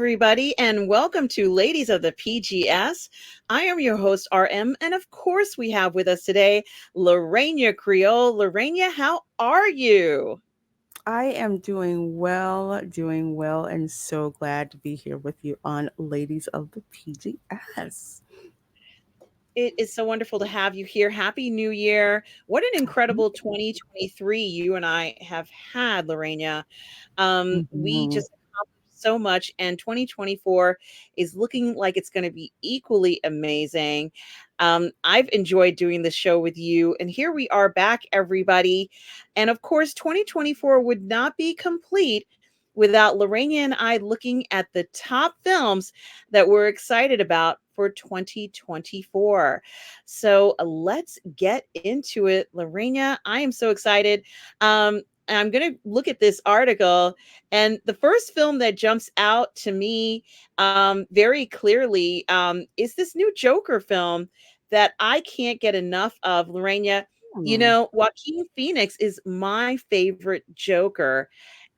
everybody, and welcome to Ladies of the PGS. I am your host, RM, and of course, we have with us today Reina Creole. Reina, how are you? I am doing well, and so glad to be here with you on Ladies of the PGS. It is so wonderful to have you here. Happy New Year. What an incredible 2023 you and I have had, Lorena. We Mhm. just accomplished so much, and 2024 is looking like it's going to be equally amazing. I've enjoyed doing this show with you, and here we are back, everybody. And of course, 2024 would not be complete without Lorena and I looking at the top films that we're excited about for 2024. So let's get into it. Lorena, I am so excited. I'm going to look at this article, and the first film that jumps out to me very clearly is this new Joker film that I can't get enough of, Lorena. You Hmm. know, Joaquin Phoenix is my favorite Joker,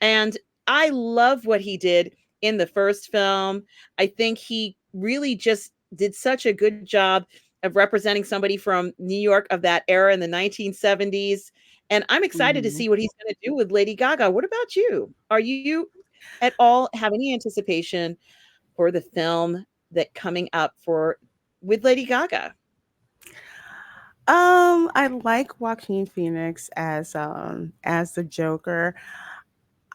and I love what he did in the first film. I think he really just did such a good job of representing somebody from New York of that era in the 1970s. And I'm excited to Mhm. see what he's going to do with Lady Gaga. What about you? Are you at all have any anticipation for the film that coming up for with Lady Gaga? I like Joaquin Phoenix as the Joker.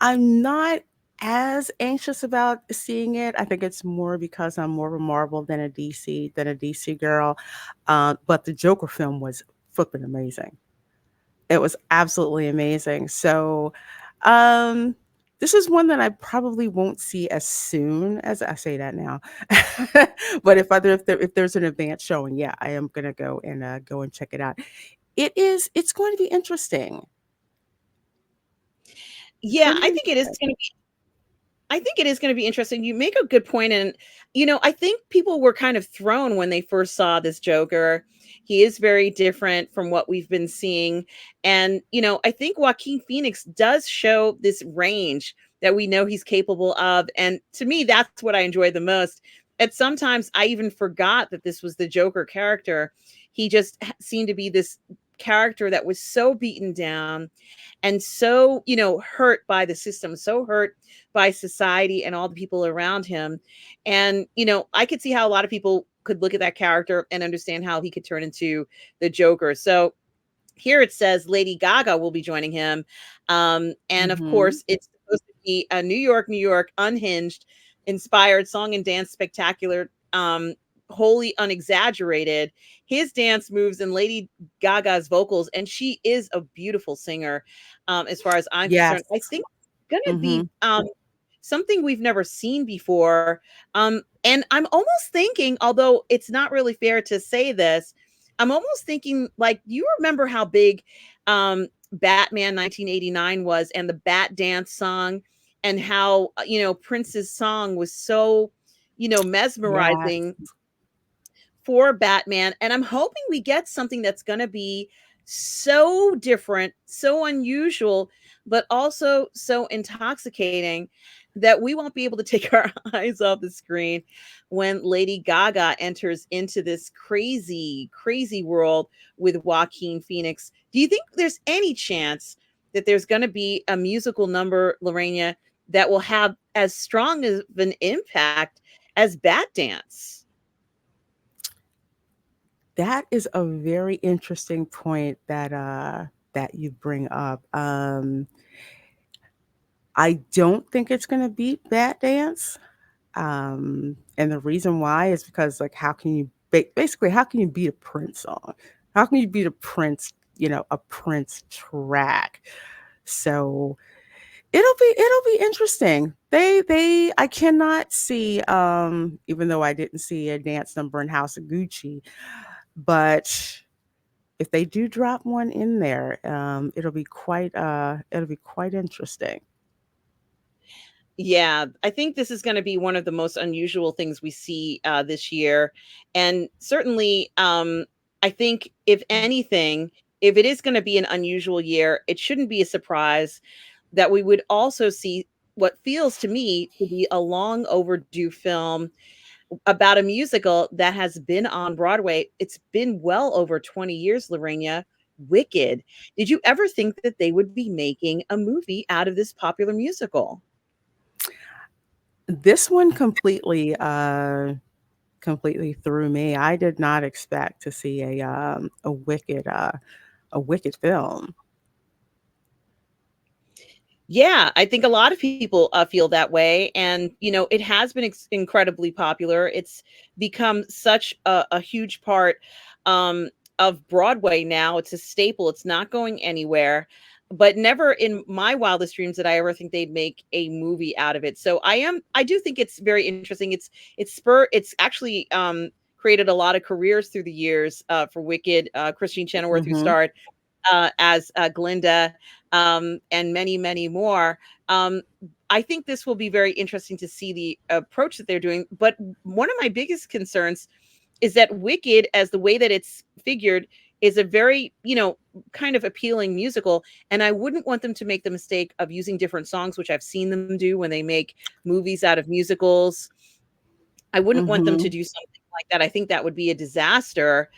I'm not as anxious about seeing it. I think it's more because I'm more of a Marvel than a DC girl. But the Joker film was flipping amazing. It was absolutely amazing. So, um, this is one that I probably won't see as soon as I say that now. But if there's an advance showing, yeah, I am gonna go and check it out. It's going to be interesting. It's Yeah, going to I be think it is interesting. going to I think it is going to be interesting. You make a good point, and I think people were kind of thrown when they first saw this Joker. He is very different from what we've been seeing, and I think Joaquin Phoenix does show this range that we know he's capable of, and to me, that's what I enjoy the most. And sometimes I even forgot that this was the Joker character. He just seemed to be this character that was so beaten down and so hurt by the system, so hurt by society and all the people around him. And I could see how a lot of people could look at that character and understand how he could turn into the Joker. So here it says Lady Gaga will be joining him, and of Hmm. course it's supposed to be a New York unhinged inspired song and dance spectacular, wholly unexaggerated. His dance moves and Lady Gaga's vocals, and she is a beautiful singer. As far as I'm Yes. concerned, I think it's gonna Hmm. be something we've never seen before. And I'm almost thinking, although it's not really fair to say this, I'm almost thinking, like, do you remember how big Batman 1989 was, and the Bat Dance song, and how Prince's song was so Yes. mesmerizing for Batman? And I'm hoping we get something that's going to be so different, so unusual, but also so intoxicating that we won't be able to take our eyes off the screen when Lady Gaga enters into this crazy, crazy world with Joaquin Phoenix. Do you think there's any chance that there's going to be a musical number, Lorena, that will have as strong of an impact as Bat Dance? That is a very interesting point that you bring up. I don't think it's going to beat Bat Dance. And the reason why is because, like, how can you basically how can you beat a Prince song? How can you beat a Prince track? So it'll be interesting. They I cannot see, even though I didn't see a dance number in House of Gucci, but if they do drop one in there, it'll be quite interesting. Yeah, I think this is going to be one of the most unusual things we see this year. And certainly, I think, if anything, if it is going to be an unusual year, it shouldn't be a surprise that we would also see. what feels to me to be a long overdue film about a musical that has been on Broadway. It's been well over 20 years, Lorena. Wicked. Did you ever think that they would be making a movie out of this popular musical? This one completely threw me. I did not expect to see a Wicked film. Yeah, I think a lot of people feel that way. And, it has been incredibly popular. It's become such a huge part of Broadway now. It's a staple, it's not going anywhere. But never in my wildest dreams did I ever think they'd make a movie out of it. So I do think it's very interesting. It's actually created a lot of careers through the years for Wicked. Christine Chenoweth, who Mhm. starred as Glinda, and many, many more. Um, I think this will be very interesting to see the approach that they're doing. But one of my biggest concerns is that Wicked, as the way that it's figured, is a very, kind of appealing musical. And I wouldn't want them to make the mistake of using different songs, which I've seen them do when they make movies out of musicals. I wouldn't want them to Mhm. do something like that. I think that would be a disaster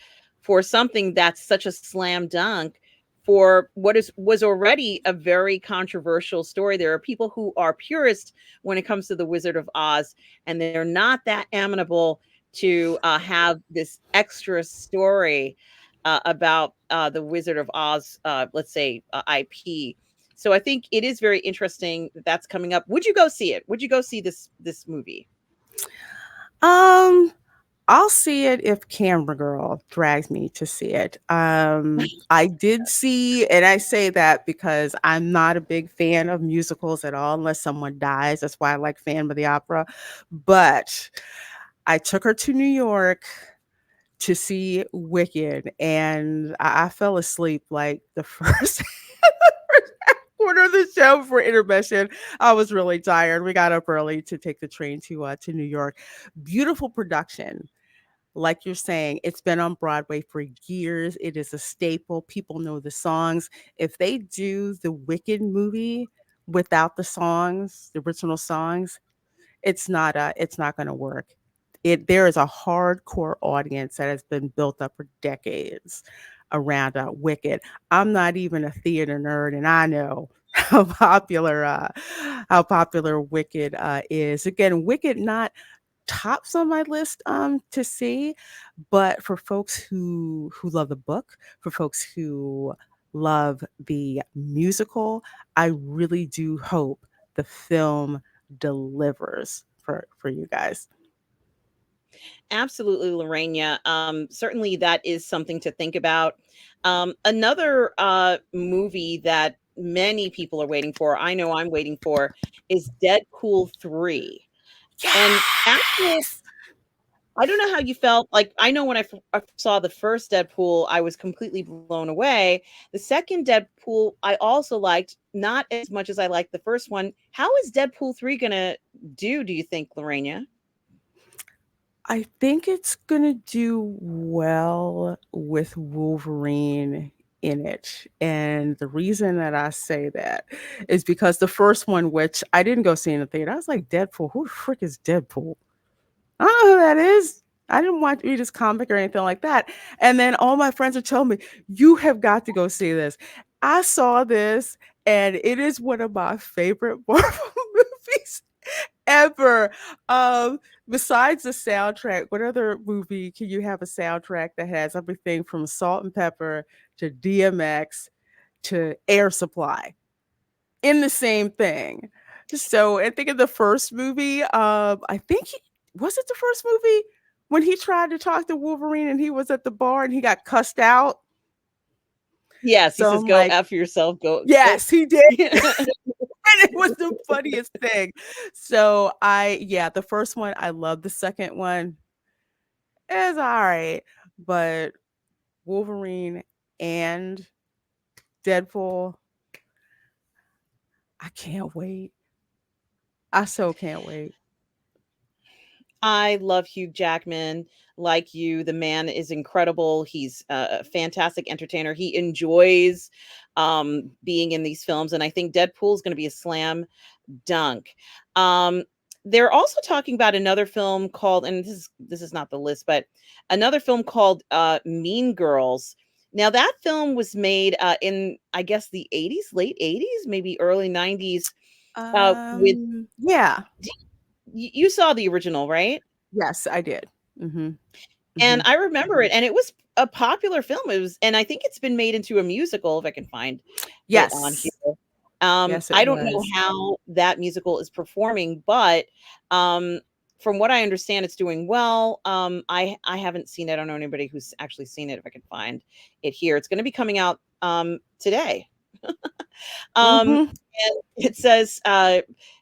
for something that's such a slam dunk for what is was already a very controversial story. There are people who are purists when it comes to the Wizard of Oz, and they're not that amenable to have this extra story about the Wizard of Oz, let's say IP. So I think it is very interesting that that's coming up. Would you go see it? Would you go see this movie? Um, I'll see it if Camera Girl drags me to see it. I did see, and I say that because I'm not a big fan of musicals at all unless someone dies. That's why I like Phantom of the Opera. But I took her to New York to see Wicked, and I fell asleep like the first quarter of the show before intermission. I was really tired. We got up early to take the train to New York. Beautiful production. Like you're saying, it's been on Broadway for years. It is a staple. People know the songs. If they do the Wicked movie without the songs, the original songs, it's not going to work. There is a hardcore audience that has been built up for decades around Wicked. I'm not even a theater nerd, and I know how popular Wicked is. Again, Wicked not tops on my list to see, but for folks who love the book, for folks who love the musical, I really do hope the film delivers for you guys. Absolutely, Lorena. Certainly, that is something to think about. Another movie that many people are waiting for, I know I'm waiting for, is Deadpool 3. And actually, Yes. I don't know how you felt. Like, I know when I saw the first Deadpool, I was completely blown away. The second Deadpool, I also liked, not as much as I liked the first one. How is Deadpool 3 going to do you think, Lorena? I think it's gonna do well with Wolverine in it. And the reason that I say that is because the first one, which I didn't go see in the theater, I was like, Deadpool, who the frick is Deadpool? I don't know who that is. I didn't want to read his comic or anything like that. And then all my friends are telling me, you have got to go see this. I saw this, and it is one of my favorite Marvel movies ever. Besides the soundtrack, what other movie can you have a soundtrack that has everything from Salt and Pepper to DMX to Air Supply in the same thing? So I think in the first movie, I think was it the first movie when he tried to talk to Wolverine and he was at the bar and he got cussed out. Yes, he So says, I'm "Go like, F yourself, go." yes, he did. And it was the funniest thing. So yeah, the first one I love. The second one is all right, but Wolverine and Deadpool, I can't wait. I so can't wait. I love Hugh Jackman like you. The man is incredible. He's a fantastic entertainer. He enjoys being in these films, and I think Deadpool is going to be a slam dunk. Um, they're also talking about another film called, and this is not the list, but another film called Mean Girls. Now that film was made in, I guess, the 80s, late 80s, maybe early 90s. With Yeah. you saw the original, right? Yes, I did. Mhm. And Mhm. I remember it, and it was a popular film. It was, and I think it's been made into a musical if I can find it on here. Yes. Yes, it I don't know was. how that musical is performing, but um, from what I understand, it's doing well. I haven't seen it. I don't know anybody who's actually seen it. If I can find it here, it's going to be coming out today. Mhm. And it says,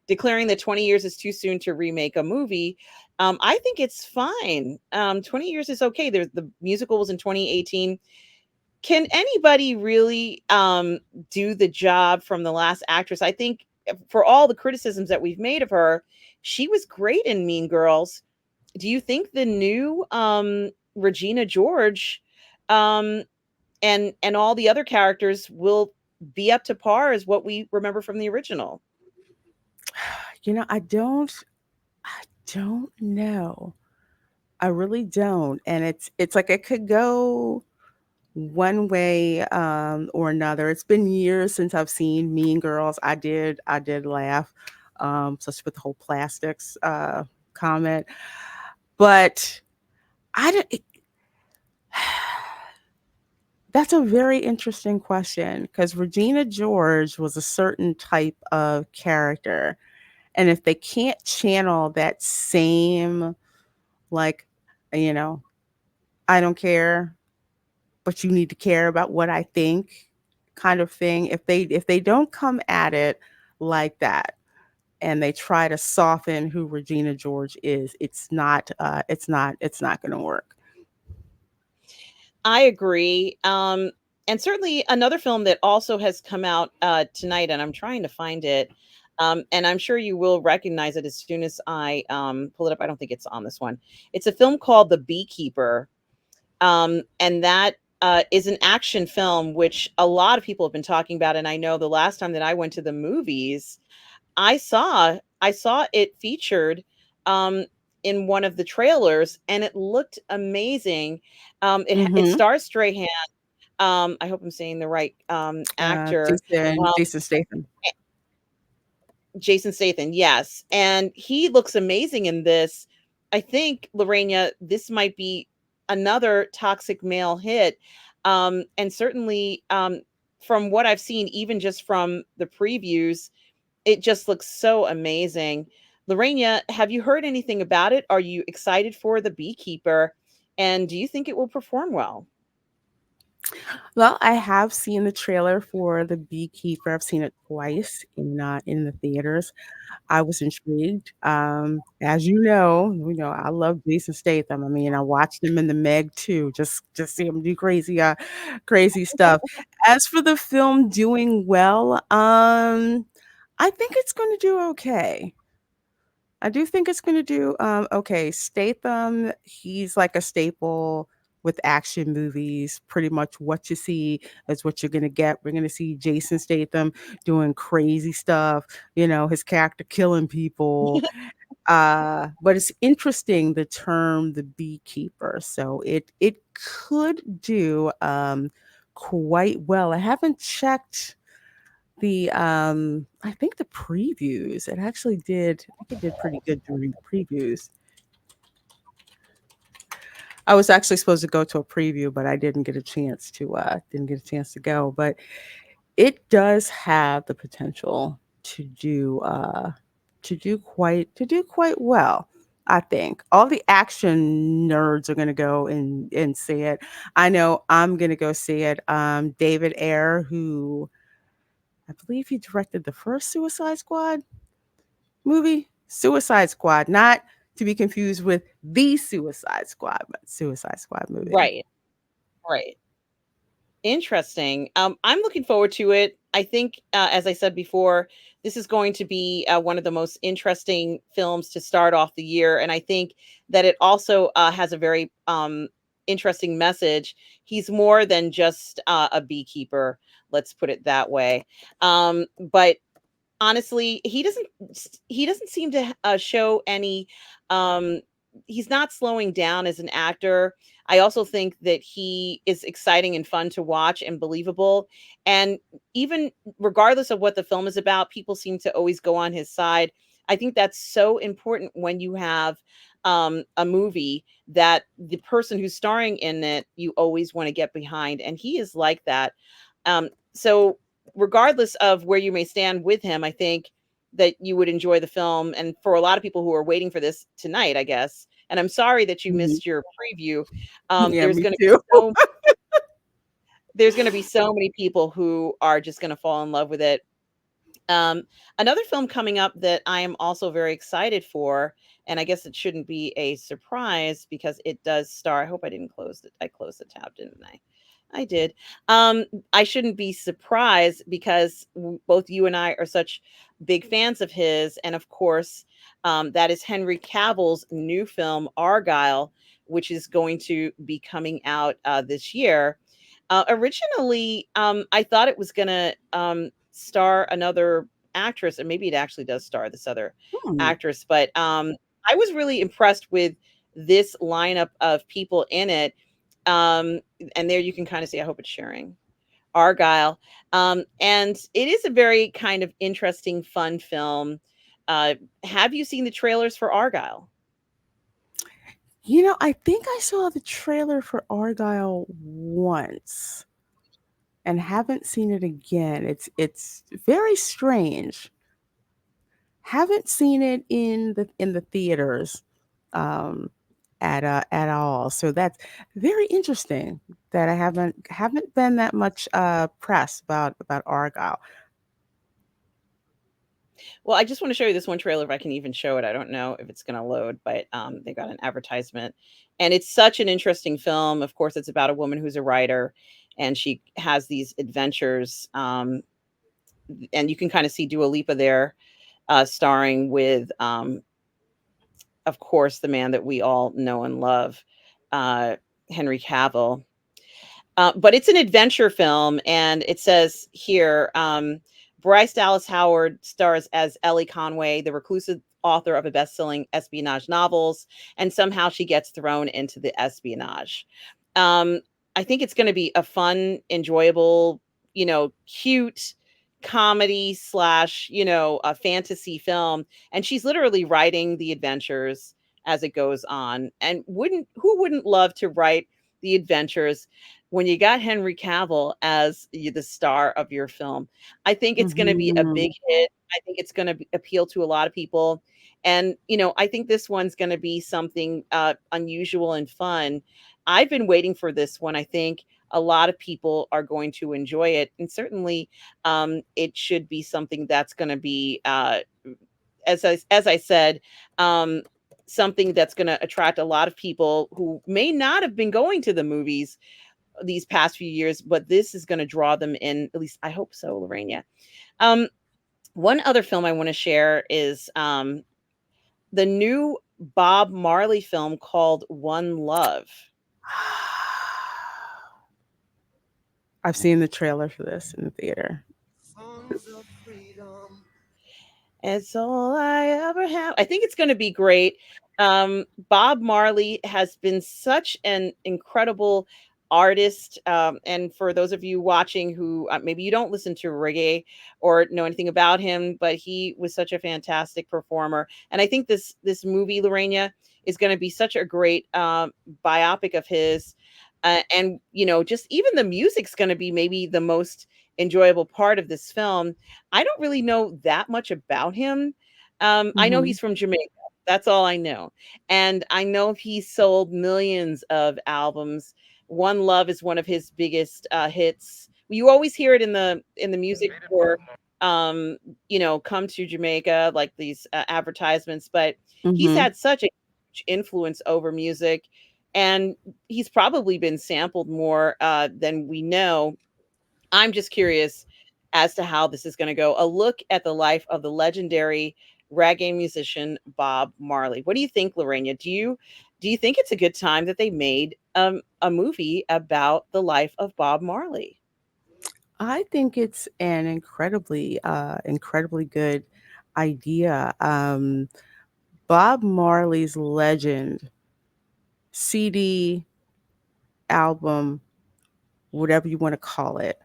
declaring that 20 years is too soon to remake a movie. I think it's fine. 20 years is okay. There's the musical was in 2018. Can anybody really do the job from the last actress? I think for all the criticisms that we've made of her, she was great in Mean Girls. Do you think the new Regina George um, and all the other characters will be up to par as what we remember from the original? I don't know. I really don't, and it's like it could go one way or another. It's been years since I've seen Mean Girls. I did laugh, such with the whole plastics comment, but I don't. That's a very interesting question because Regina George was a certain type of character. And if they can't channel that same, like, you know, I don't care, but you need to care about what I think kind of thing, if they don't come at it like that and they try to soften who Regina George is, it's not going to work. I agree. And certainly another film that also has come out tonight, and I'm trying to find it. And I'm sure you will recognize it as soon as I pull it up. I don't think it's on this one. It's a film called The Beekeeper. And that is an action film, which a lot of people have been talking about. And I know the last time that I went to the movies, I saw it featured um, in one of the trailers, and it looked amazing. It Hmm. stars Strahan. I hope I'm saying the right actor. Um, Jason Statham. Jason Statham, yes, and he looks amazing in this. I think, Lorena, this might be another toxic male hit, and certainly from what I've seen, even just from the previews, it just looks so amazing. Lorena, have you heard anything about it? Are you excited for The Beekeeper? And do you think it will perform well? Well, I have seen the trailer for The Beekeeper. I've seen it twice in the theaters. I was intrigued. As you know, I love Jason Statham. I mean, I watched him in the Meg too, just see him do crazy stuff. As for the film doing well, I think it's going to do okay. I do think it's gonna do, okay. Statham, he's like a staple with action movies. Pretty much what you see is what you're gonna get. We're gonna see Jason Statham doing crazy stuff, his character killing people. But it's interesting the term "the beekeeper," so it could do, quite well. I haven't checked I think the previews, I think it did pretty good during the previews. I was actually supposed to go to a preview, but I didn't get a chance to go, but it does have the potential to do quite well. I think all the action nerds are gonna go and see it. I know I'm gonna go see it. David Ayer, who I believe he directed the first Suicide Squad movie. Suicide Squad, not to be confused with the Suicide Squad, but Suicide Squad movie. Right, right. Interesting. I'm looking forward to it. I think, as I said before, this is going to be one of the most interesting films to start off the year, and I think that it also has a very interesting message. He's more than just a beekeeper. Let's put it that way. But honestly, he doesn't seem to show any um he's not slowing down as an actor. I also think that he is exciting and fun to watch and believable, and even regardless of what the film is about, people seem to always go on his side. I think that's so important when you have a movie that the person who's starring in it you always want to get behind, and he is like that. So regardless of where you may stand with him, I think that you would enjoy the film. And for a lot of people who are waiting for this tonight, I guess, and I'm sorry that you Mhm. missed your preview, Yeah, there's me going to be too. so many people who are just going to fall in love with it. Um, Another film coming up that I am also very excited for, and I guess it shouldn't be a surprise because it does star. I hope I didn't close it. I closed the tab, didn't I? I did. I shouldn't be surprised because both you and I are such big fans of his, and of course, that is Henry Cavill's new film Argyle, which is going to be coming out this year. Originally, I thought it was gonna star another actress, and maybe it actually does star this other Hmm. actress, but I was really impressed with this lineup of people in it. Um, and there you can kind of see, I hope it's sharing. Argyle. And it is a very kind of interesting, fun film. Have you seen the trailers for Argyle? I think I saw the trailer for Argyle once and haven't seen it again. It's very strange. Haven't seen it in the theaters um at all. So that's very interesting that I haven't been that much press about Argyle. Well, I just want to show you this one trailer if I can even show it. I don't know if it's going to load, but they got an advertisement, and it's such an interesting film. Of course, it's about a woman who's a writer, and she has these adventures. And you can kind of see Dua Lipa there, starring with, of course, the man that we all know and love, uh, Henry Cavill. But it's an adventure film, and it says here, Bryce Dallas Howard stars as Ellie Conway, the reclusive author of a best-selling espionage novels, and somehow she gets thrown into the espionage. Um, I think it's going to be a fun, enjoyable, cute comedy slash, a fantasy film, and she's literally writing the adventures as it goes on. And wouldn't who wouldn't love to write the adventures when you got Henry Cavill as the star of your film? I think it's going to be a big Mhm. hit. I think it's going to appeal to a lot of people. And, I think this one's going to be something unusual and fun. I've been waiting for this one. I think a lot of people are going to enjoy it. And certainly it should be something that's going to be, as I said, um, something that's going to attract a lot of people who may not have been going to the movies these past few years, but this is going to draw them in. At least I hope so, Lorena. Um, One other film I want to share is the new Bob Marley film called One Love. I've seen the trailer for this in the theater. Songs of freedom. It's all I ever have. I think it's going to be great. Bob Marley has been such an incredible artist. And for those of you watching who maybe you don't listen to reggae or know anything about him, but he was such a fantastic performer. And I think this movie, Lorena, is going to be such a great biopic of his. And just even the music's going to be maybe the most enjoyable part of this film. I don't really know that much about him. I know Mhm. he's from Jamaica. That's all I know. And I know he sold millions of albums. One Love is one of his biggest hits. You always hear it in the music for come to Jamaica, like these advertisements, but he's Mhm. had such a huge influence over music, and he's probably been sampled more than we know. I'm just curious as to how this is going to go. A look at the life of the legendary reggae musician Bob Marley. What do you think, Lorena? Do you think it's a good time that they made a movie about the life of Bob Marley? I think it's an incredibly good idea. Bob Marley's Legend CD, album, whatever you want to call it.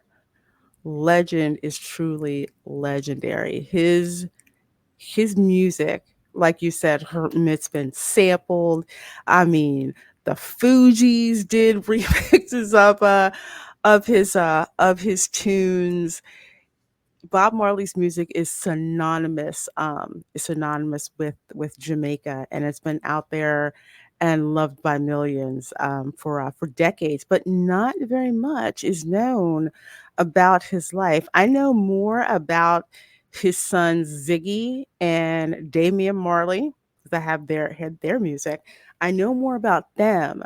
Legend is truly legendary. His music, like you said, it's been sampled. I mean, the Fugees did remixes of his tunes. Bob Marley's music is synonymous with Jamaica, and it's been out there and loved by millions for decades. But not very much is known about his life. I know more about his sons Ziggy and Damian Marley because I have had their music. I know more about them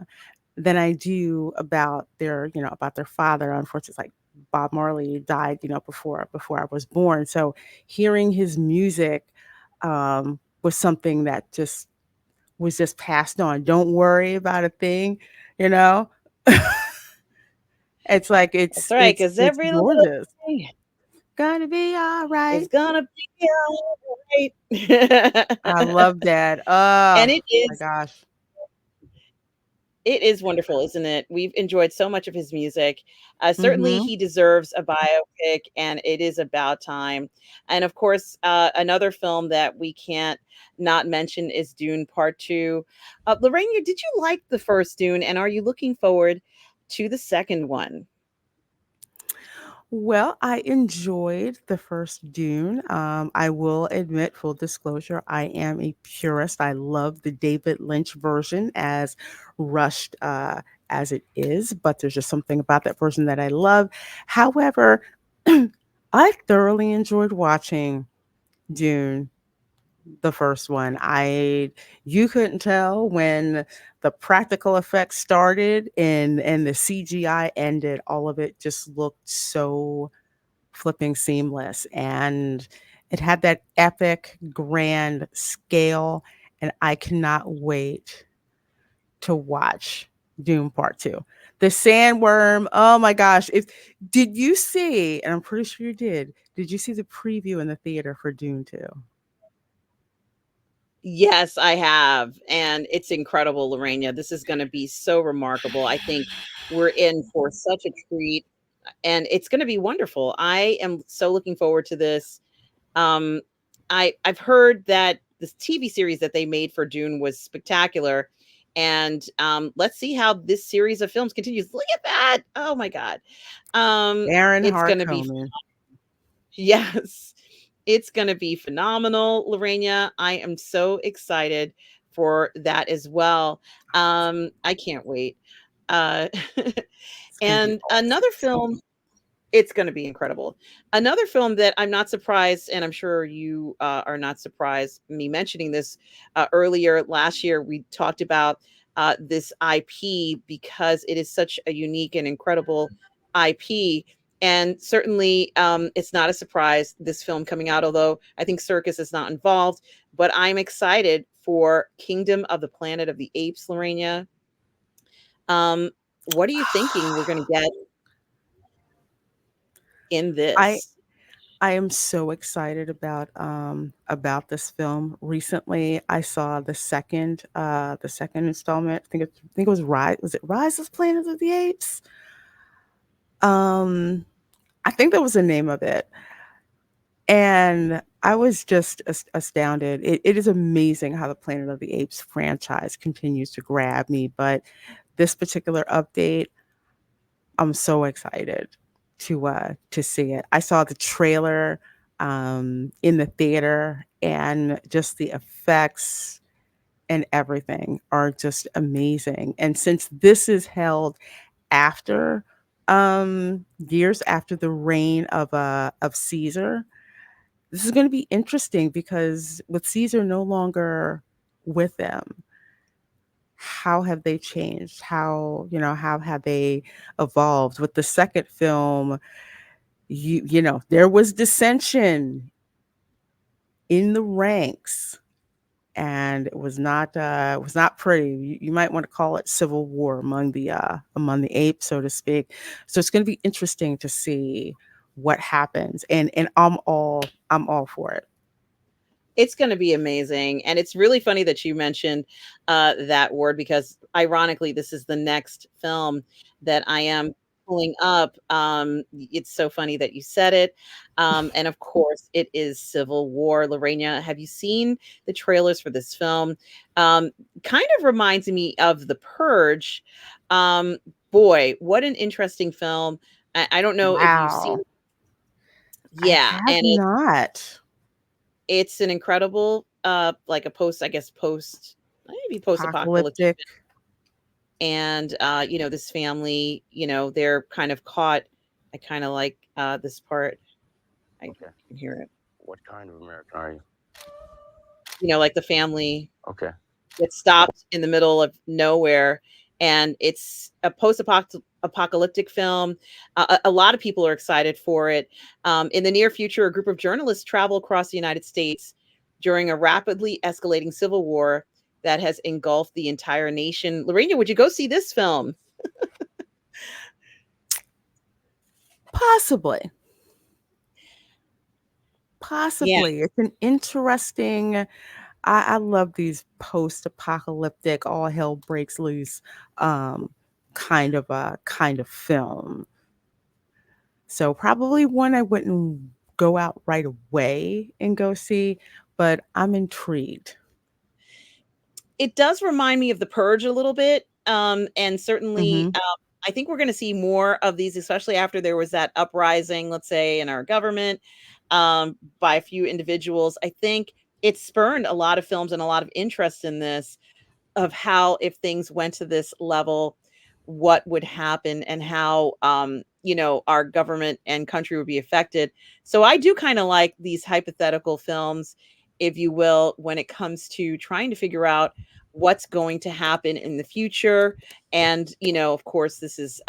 than I do about about their father. Unfortunately, like Bob Marley died, before I was born. So hearing his music was something that just was just passed on. Don't worry about a thing, you know. It's like That's right, because it's every little gorgeous. thing Gonna be all is right. gonna be all right. I love that. And Oh my gosh. it is wonderful, isn't it? We've enjoyed so much of his music. Certainly, Mm-hmm. he deserves a biopic, and it is about time. And of course, another film that we can't not mention is Dune Part Two. Lorraine, did you like the first Dune, and are you looking forward to the second one? Well, I enjoyed the first Dune. I will admit, full disclosure, I am a purist. I love the David Lynch version, as rushed as it is, but there's just something about that version that I love. However, I thoroughly enjoyed watching Dune, the first one. You couldn't tell when the practical effects started and the CGI ended. All of it just looked so flipping seamless, and it had that epic grand scale, and I cannot wait to watch Doom Part 2. The sandworm, oh my gosh. If Did you see, and I'm pretty sure you did you see the preview in the theater for Dune 2? Yes, I have, and it's incredible, Lorena. This is gonna be so remarkable. I think we're in for such a treat, and it's gonna be wonderful. I am so looking forward to this. Um, I've heard that this TV series that they made for Dune was spectacular, and let's see how this series of films continues. Look at that! Oh my god, Aaron it's gonna be Harkonnen. yes, it's gonna be phenomenal, Lorena. I am so excited for that as well. I can't wait. Uh, It's gonna be and awesome. another film it's gonna be incredible. Another film that I'm not surprised, and I'm sure you, are not surprised me mentioning this, earlier last year, we talked about, this IP because it is such a unique and incredible IP, and certainly, it's not a surprise, this film coming out, although I think Circus is not involved, but I'm excited for Kingdom of the Planet of the Apes, Lorena. Um, what are you thinking we're gonna get in I this? I am so excited about this film. Recently, I saw the second installment. I think it was Rise. Was it Rise of Planet of the Apes? Um, I think that was the name of it, and I was just astounded. It is amazing how the Planet of the Apes franchise continues to grab me, but this particular update, I'm so excited to see it. I saw the trailer in the theater, and just the effects and everything are just amazing. And since this is held after years after the reign of Caesar, this is going to be interesting because with Caesar no longer with them, how have they changed? How have they evolved? With the second film, there was dissension in the ranks, and it was not pretty. You might want to call it civil war among the apes, so to speak. So it's going to be interesting to see what happens, and I'm all for it. It's gonna be amazing, and it's really funny that you mentioned, that word because ironically, this is the next film that I am pulling up. It's so funny that you said it, and of course, it is Civil War. Lorena, have you seen the trailers for this film? Um, Kind of reminds me of The Purge. Um, Boy, what an interesting film. I don't know if you've seen. Wow. I Yeah, have and not. it's an incredible, like a post, I guess, maybe post-apocalyptic, Apocalyptic. and this family, they're kind of caught. I kind of like this part. I Okay. can hear it. What kind of American are you? Like the family Okay. gets stopped in the middle of nowhere, and it's a post-apocalyptic film. A lot of people are excited for it. In the near future, a group of journalists travel across the United States during a rapidly escalating civil war that has engulfed the entire nation. Lorena, would you go see this film? Possibly. Yeah, Possibly. It's an interesting I love these post-apocalyptic, all hell breaks loose um kind of film. So probably one I wouldn't go out right away and go see, but I'm intrigued. it does remind me of The Purge a little bit, and certainly, Mhm. I think we're gonna see more of these, especially after there was that uprising, let's say, in our government, by a few individuals. I think it spurned a lot of films and a lot of interest in this, of how if things went to this level, what would happen and how our government and country would be affected. So I do kind of like these hypothetical films, if you will, when it comes to trying to figure out what's going to happen in the future. And of course, this is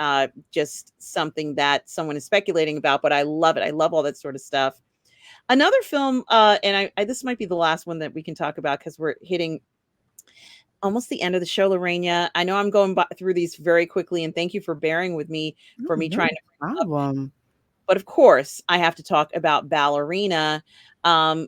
just something that someone is speculating about, but I love it. I love all that sort of stuff. Another film, and I this might be the last one that we can talk about because we're hitting almost the end of the show, Lorena. I know I'm going through these very quickly, and thank you for bearing with me Oh, for me trying no to bring them up. problem. But of course, I have to talk about Ballerina,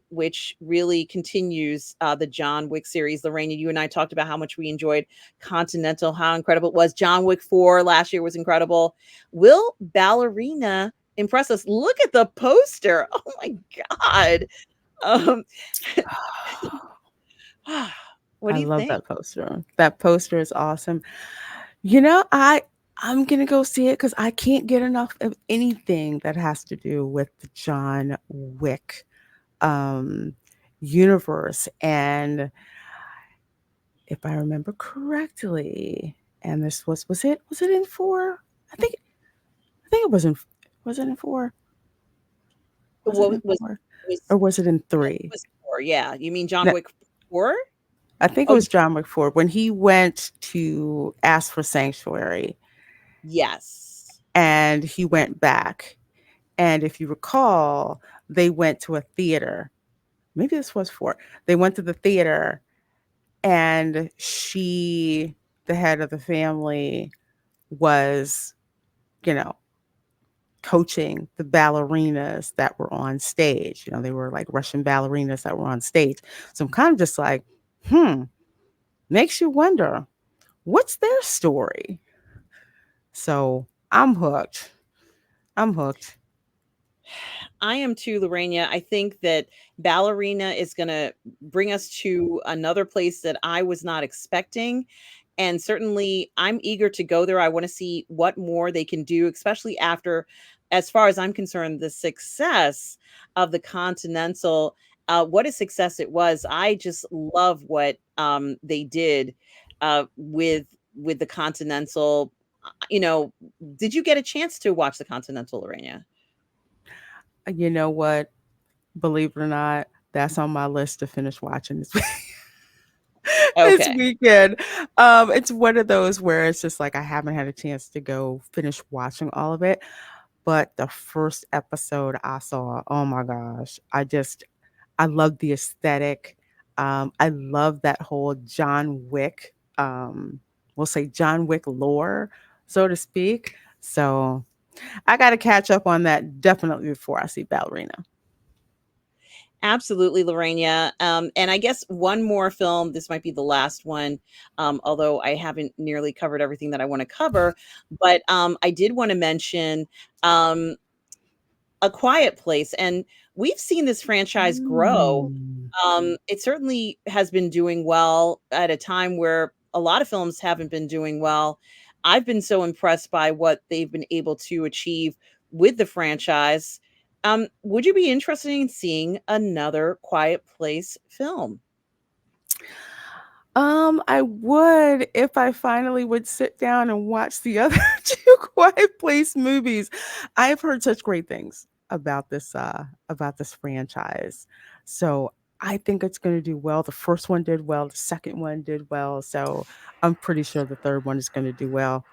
which really continues the John Wick series. Lorena, you and I talked about how much we enjoyed Continental, how incredible it was. John Wick 4 last year was incredible. Will Ballerina impress us? Look at the poster. Oh my God. Um, what I do you love think? that poster. That poster is awesome. You know, I'm gonna go see it because I can't get enough of anything that has to do with the John Wick um, universe. And if I remember correctly, and this was it in four? I think I think it was it in four? Was it What in was four? was Or was it in I think it three? was 4, yeah. You mean John No, Wick 4? I think it Oh, was John Wick 4 when he went to ask for sanctuary yes. and he went back. And if you recall, they went to a theater. Maybe this was four. They went to the theater and the head of the family, was, you know, coaching the ballerinas that were on stage. You know, they were like Russian ballerinas that were on stage. So I'm kind of just like, hmm, makes you wonder what's their story? So I'm hooked. I'm hooked. I am too, Lorena. I think that Ballerina is gonna bring us to another place that I was not expecting, and certainly I'm eager to go there. I wanna see what more they can do, especially after, as far as I'm concerned, the success of the Continental, what a success it was. I just love what, they did, with the Continental. You know, did you get a chance to watch the Continental, Lorena? You know what? Believe it or not, that's on my list to finish watching this this Okay. weekend. It's one of those where it's just like I haven't had a chance to go finish watching all of it. But the first episode I saw, oh my gosh, I love the aesthetic. I love that whole John Wick, we'll say John Wick lore, so to speak. So I got to catch up on that definitely before I see Ballerina. Absolutely, Lorena. And I guess one more film. This might be the last one, although I haven't nearly covered everything that I want to cover. But I did want to mention um, A Quiet Place, and we've seen this franchise grow. Mm. It certainly has been doing well at a time where a lot of films haven't been doing well. I've been so impressed by what they've been able to achieve with the franchise. Would you be interested in seeing another Quiet Place film? I would if I finally would sit down and watch the other two Quiet Place movies. I've heard such great things about this franchise. So I think it's going to do well. The first one did well, the second one did well, so I'm pretty sure the third one is going to do well.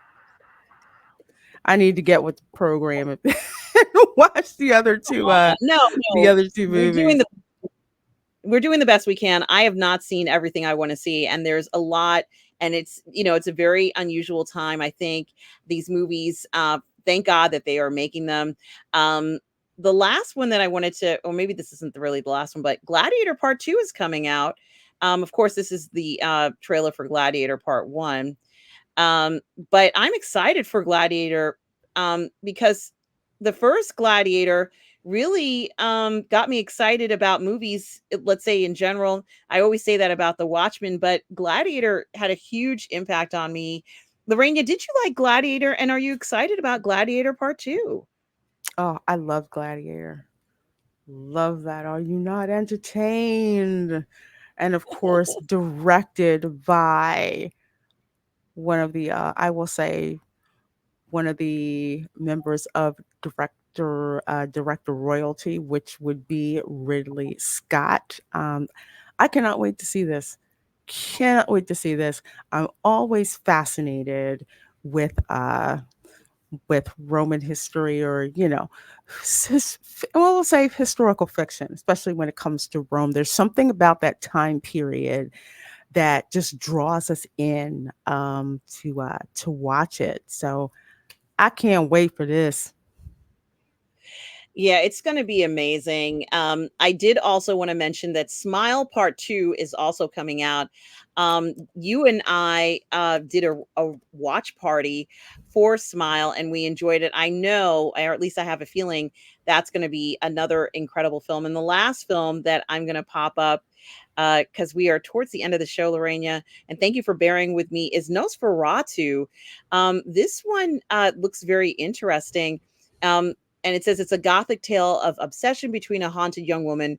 I need to get with the program and watch No, the no, other two we're doing movies. the we're doing the best we can. I have not seen everything I want to see, and there's a lot, and it's a very unusual time. I think these movies, thank God that they are making them. Um, the last one that I wanted to, or maybe this isn't really the last one, but Gladiator Part Two is coming out. Of course, this is the trailer for Gladiator Part One. Um, but I'm excited for Gladiator because the first Gladiator really got me excited about movies. Let's say in general, I always say that about The Watchmen, but Gladiator had a huge impact on me. Lorena, did you like Gladiator, and are you excited about Gladiator Part Two? Oh, I love Gladiator. Love that. Are you not entertained? And of course, directed by one of the, I will say, one of the members of director royalty, which would be Ridley Scott. I cannot wait to see this. Cannot wait to see this. I'm always fascinated with Roman history, or well, we'll say historical fiction, especially when it comes to Rome. There's something about that time period that just draws us in, to watch it. So I can't wait for this. Yeah, it's gonna be amazing. I did also wanna mention that Smile Part 2 is also coming out. You and I, did a watch party for Smile, and we enjoyed it. I know, or at least I have a feeling that's gonna be another incredible film. And the last film that I'm gonna pop up, because we are towards the end of the show, Lorena, and thank you for bearing with me, is Nosferatu. This one, looks very interesting. Um, and it says it's a gothic tale of obsession between a haunted young woman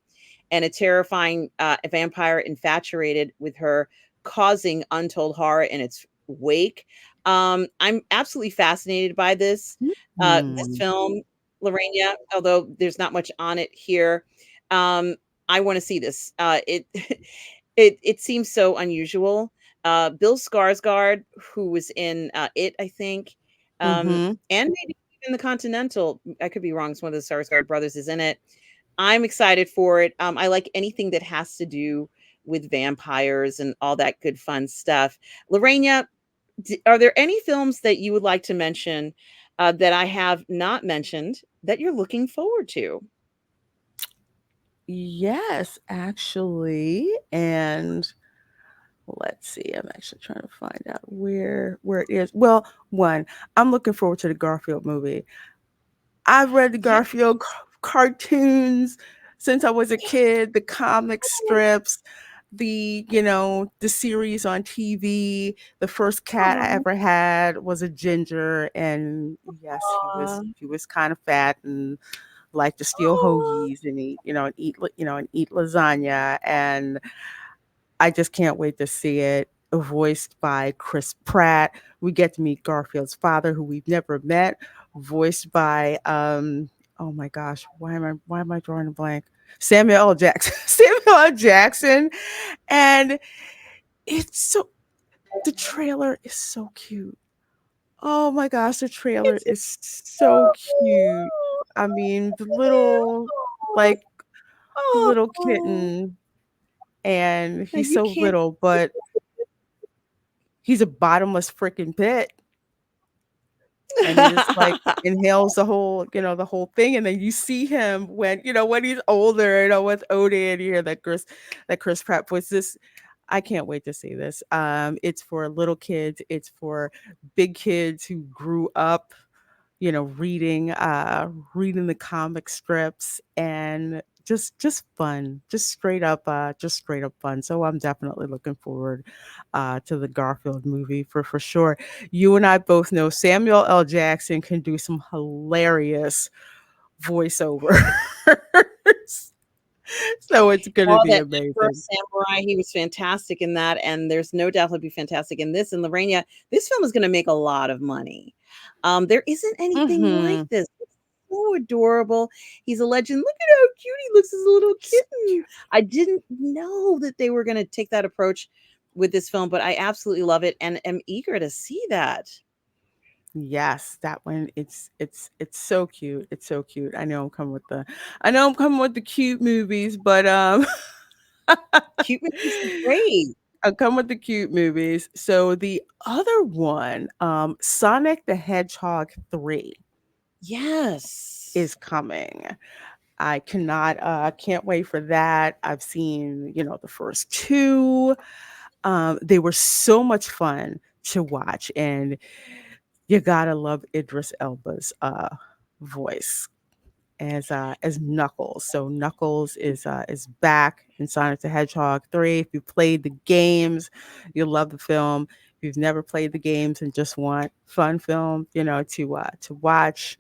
and a terrifying vampire infatuated with her, causing untold horror in its wake. I'm absolutely fascinated by this Hmm. film, Lorena, although there's not much on it here. Um, I want to see this. It it seems so unusual. Bill Skarsgård, who was in it, I think, Mm-hmm. and maybe in the Continental. I could be wrong. It's one of the Skarsgård brothers is in it. I'm excited for it. I like anything that has to do with vampires and all that good fun stuff. Lorena, are there any films that you would like to mention that I have not mentioned that you're looking forward to? Yes, actually. And let's see. I'm actually trying to find out where it is. Well, one, I'm looking forward to the Garfield movie. I've read the Yeah. Garfield cartoons since I was a kid, the comic strips, the series on TV. The first cat I Aw. ever had was a ginger, and yes, Aw. he was kind of fat and liked to steal Aw. hoagies and eat lasagna, and I just can't wait to see it. Voiced by Chris Pratt. We get to meet Garfield's father, who we've never met. Voiced by oh my gosh, why am I drawing a blank? Samuel L. Jackson. Samuel L. Jackson. And it's so the trailer is so cute. Oh my gosh, the trailer It's is so cute. I mean, the little like little oh, kitten, and and he's you so can't little, but he's a bottomless freaking pit. and he just like inhales the whole, the whole thing, and then you see him when, when he's older, with Odie, and you hear that Chris Pratt voice. This, I can't wait to see this. It's for little kids, it's for big kids who grew up, reading the comic strips, and just fun, just straight up fun. So I'm definitely looking forward to the Garfield movie for sure. You and I both know Samuel L. Jackson can do some hilarious voiceover. So it's gonna Oh, be that Emperor amazing. Samurai, he was fantastic in that, and there's no doubt he'll be fantastic in this. And Lorena, this film is going to make a lot of money. There isn't anything like Hmm. this. It's so adorable. He's a legend. Look at how cute he looks as a little kitten. I didn't know that they were going to take that approach with this film, but I absolutely love it and am eager to see that. Yes, that one. It's so cute. It's so cute. I know I'm coming with the cute movies, but Cute movies are great. I come with the cute movies. So the other one, Sonic the Hedgehog 3 is Yes. coming. Can't wait for that. I've seen, the first two. They were so much fun to watch, and you gotta love Idris Elba's voice as Knuckles. So Knuckles is back in Sonic the Hedgehog 3. If you played the games, you'll love the film. If you've never played the games and just want fun film, to watch,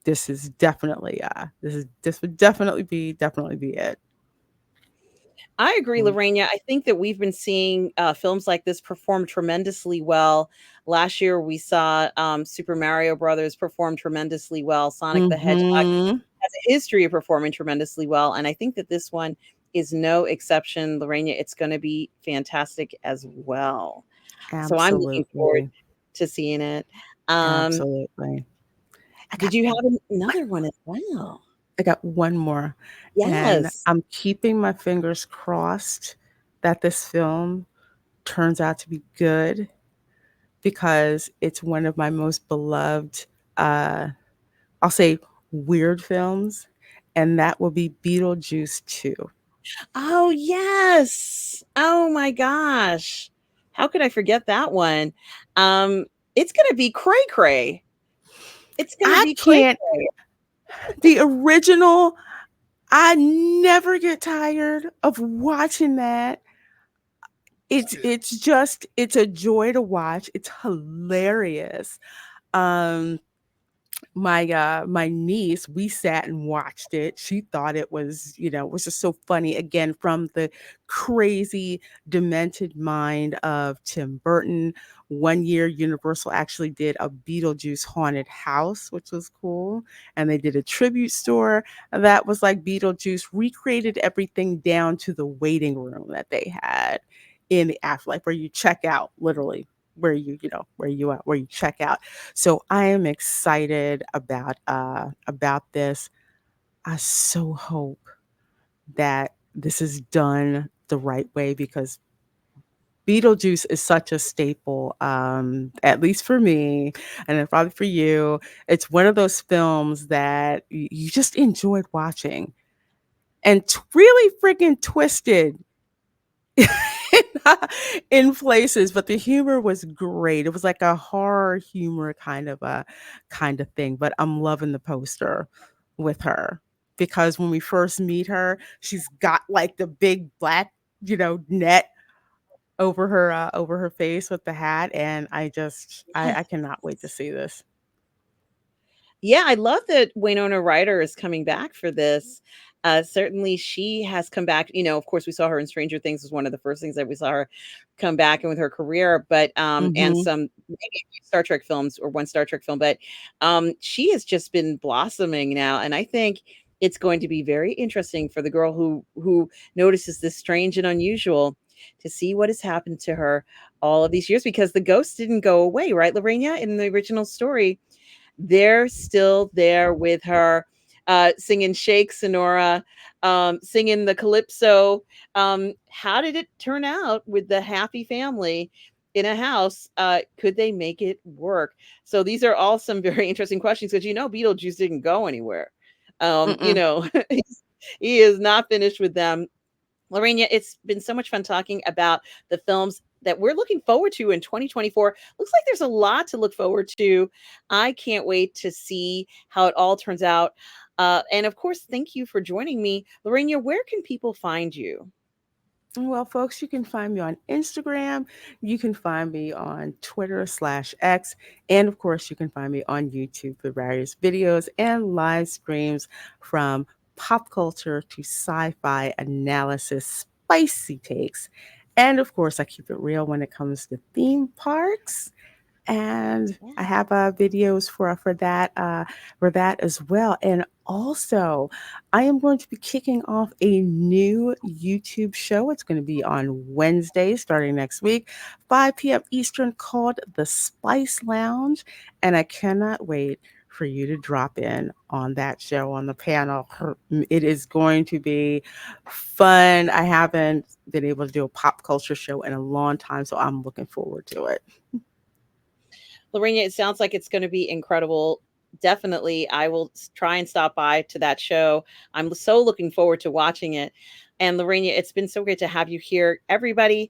this would definitely be it. I agree, Mm. Lorena. I think that we've been seeing films like this perform tremendously well. Last year, we saw Super Mario Brothers perform tremendously well. Sonic the Hedgehog Mhm. has a history of performing tremendously well, and I think that this one is no exception. Lorena, it's going to be fantastic as well. So I'm looking forward Absolutely. to seeing it. Um, Absolutely. I did got you have another one as well? I got one more, and Yes. I'm keeping my fingers crossed that this film turns out to be good, because it's one of my most beloved, uh, I'll say, weird films, and that will be Beetlejuice 2. Oh, yes. Oh my gosh. How could I forget that one? Um, it's gonna be cray cray. It's gonna I be cray can't, cray. the original, I never get tired of watching that. It's a joy to watch. It's hilarious. Um, my niece, we sat and watched it. She thought it was just so funny, again, from the crazy demented mind of Tim Burton. One year Universal actually did a Beetlejuice haunted house, which was cool, and they did a tribute store that was like Beetlejuice, recreated everything down to the waiting room that they had in the afterlife, where you check out, literally, where you check out. So I am excited about this. I so hope that this is done the right way, because Beetlejuice is such a staple, at least for me, and then probably for you. It's one of those films that you just enjoyed watching, and really freaking twisted in places, but the humor was great. It was like a horror humor kind of thing. But I'm loving the poster with her, because when we first meet her, she's got like the big black, net over her face with the hat, and I cannot wait to see this. Yeah, I love that Winona Ryder is coming back for this. Certainly, she has come back. Of course, we saw her in Stranger Things was one of the first things that we saw her come back and with her career, but and Hmm. some maybe Star Trek films or one Star Trek film, but she has just been blossoming now, and I think it's going to be very interesting for the girl who notices this strange and unusual to see what has happened to her all of these years because the ghost didn't go away, right, Lorena? In the original story, they're still there with her, singing Shake Sonora, singing the calypso. How did it turn out with the happy family? in a house, could they make it work? So these are all some very interesting questions because Beetlejuice didn't go anywhere. Mm-mm. He is not finished with them. Lorena, it's been so much fun talking about the films that we're looking forward to in 2024. Looks like there's a lot to look forward to. I can't wait to see how it all turns out. And of course, thank you for joining me. Lorena, where can people find you? Well, folks, you can find me on Instagram. You can find me on Twitter/X. And of course, you can find me on YouTube for various videos and live streams from pop culture to sci fi analysis, spicy takes. And of course, I keep it real when it comes to theme parks, and I Yeah. have videos for that as well. And also, I am going to be kicking off a new YouTube show. It's going to be on Wednesday, starting next week, 5 p.m. Eastern, called The Spice Lounge, and I cannot wait for you to drop in on that show on the panel. It is going to be fun. I haven't been able to do a pop culture show in a long time, so I'm looking forward to it. Lorena, it sounds like it's going to be incredible. Definitely, I will try and stop by to that show. I'm so looking forward to watching it. And Lorena, it's been so great to have you here. Everybody,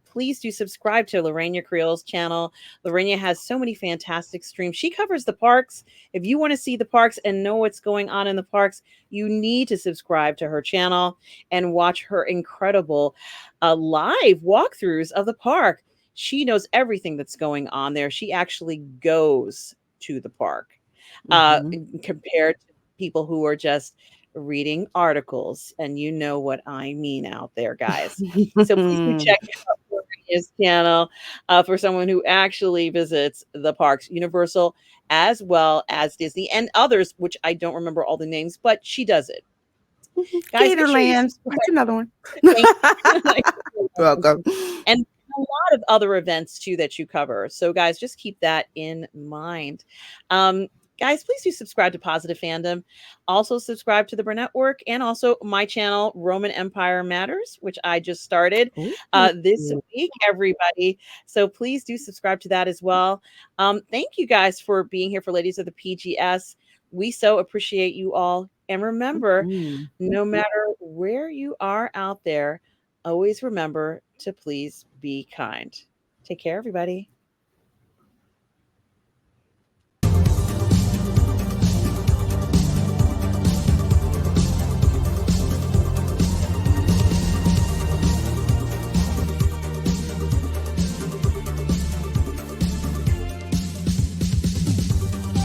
please do subscribe to Lorena Creole's channel. Lorena has so many fantastic streams. She covers the parks. If you want to see the parks and know what's going on in the parks, you need to subscribe to her channel and watch her incredible live walkthroughs of the park. She knows everything that's going on there. She actually goes to the park, uh, Mhm. compared to people who are just reading articles. And you know what I mean out there, guys. So please do check out his channel for someone who actually visits the parks, Universal as well as Disney and others, which I don't remember all the names, but she does it. Guys, make sure you Gatorland. subscribe. That's another one. Thank Welcome. you. And a lot of other events too that you cover. So guys, just keep that in mind. Um, guys, please do subscribe to Positive Fandom. Also subscribe to the Burnettwork and also my channel, Roman Empire Matters, which I just started Ooh. this week, everybody. So please do subscribe to that as well. Thank you guys for being here for Ladies of the PGS. We so appreciate you all. And remember, Mhm. no matter where you are out there, always remember to please be kind. Take care, everybody.